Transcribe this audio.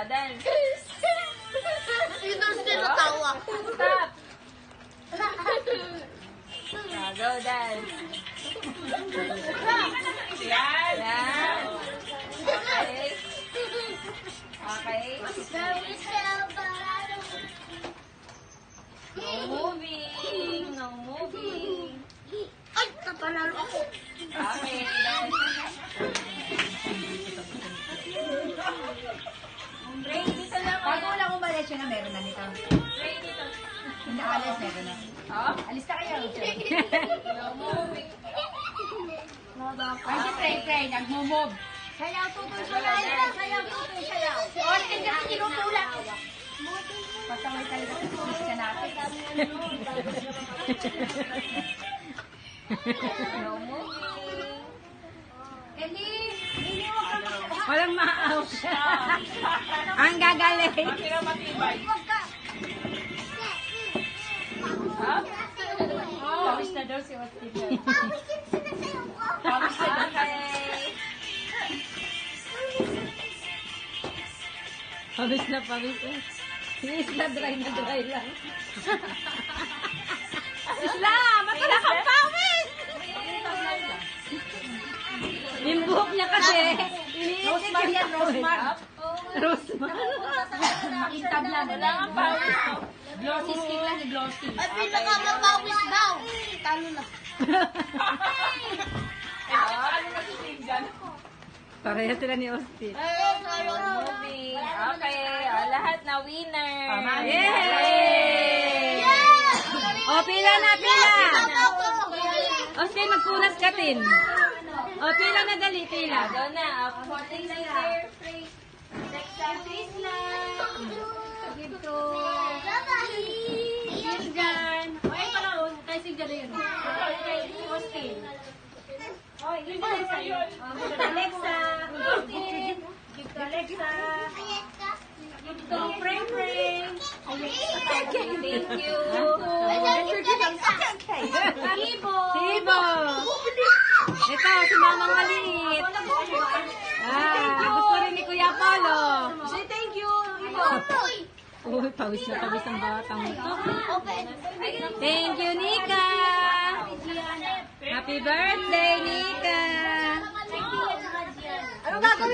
Dance. Sino tawa? Stop. Go, dance. Yan. Yan. Okay. Okay. No moving. No moving. Ay, tapanalo ako. Okay, dance. Ray, dito lang. Bago lang umalis yun na meron na nito. Ray, dito. Hindi alis, meron na. Oh? Alis na kayo. No moving. Ay, si Frey, nagmumove. Sayaw, tutoy, sayaw. Sayaw, tutoy, sayaw. Si Austin kasi tinutulak. Pasaway talaga sa pulis ka natin. No moving. Walang ma-out. Ang gagaling. Huwag ka. Pawis na daw si Austin. Pawis yung sinasayaw ko. Okay. Pawis na. Isla, dry lang. Isla, matala kang pawis! Yung buhok niya kasi, Rosemar yan, Rosemar. Rosemar. Makintab lang. Wala kang pawis. Glossy skin lang, glossy. Ay, pinakamapawis daw. Talo na. Ano na si Tinggan? Pareho sila ni Austin. Moving. Okay. Lahat na winner. Yay! O, pila na, pila! Austin, magpunas ka din. O, pila na dali, pila. Go na. Photos later. Next time, please lang. Give to... Bye-bye. Ay, pala, kay Sigda na yun. Kay Austin. Oh, yun na lang sa'yo. Alexa. Austin. Give to Alexa. Give to Frank. Thank you. Sibo. Ito, si Mamang Maliit. Gusto rin ni Kuya Polo. Say thank you. Uy, pawis na pawis ang batang ito. Open. Thank you, Nika. Happy birthday, Nika. Ano gagawin?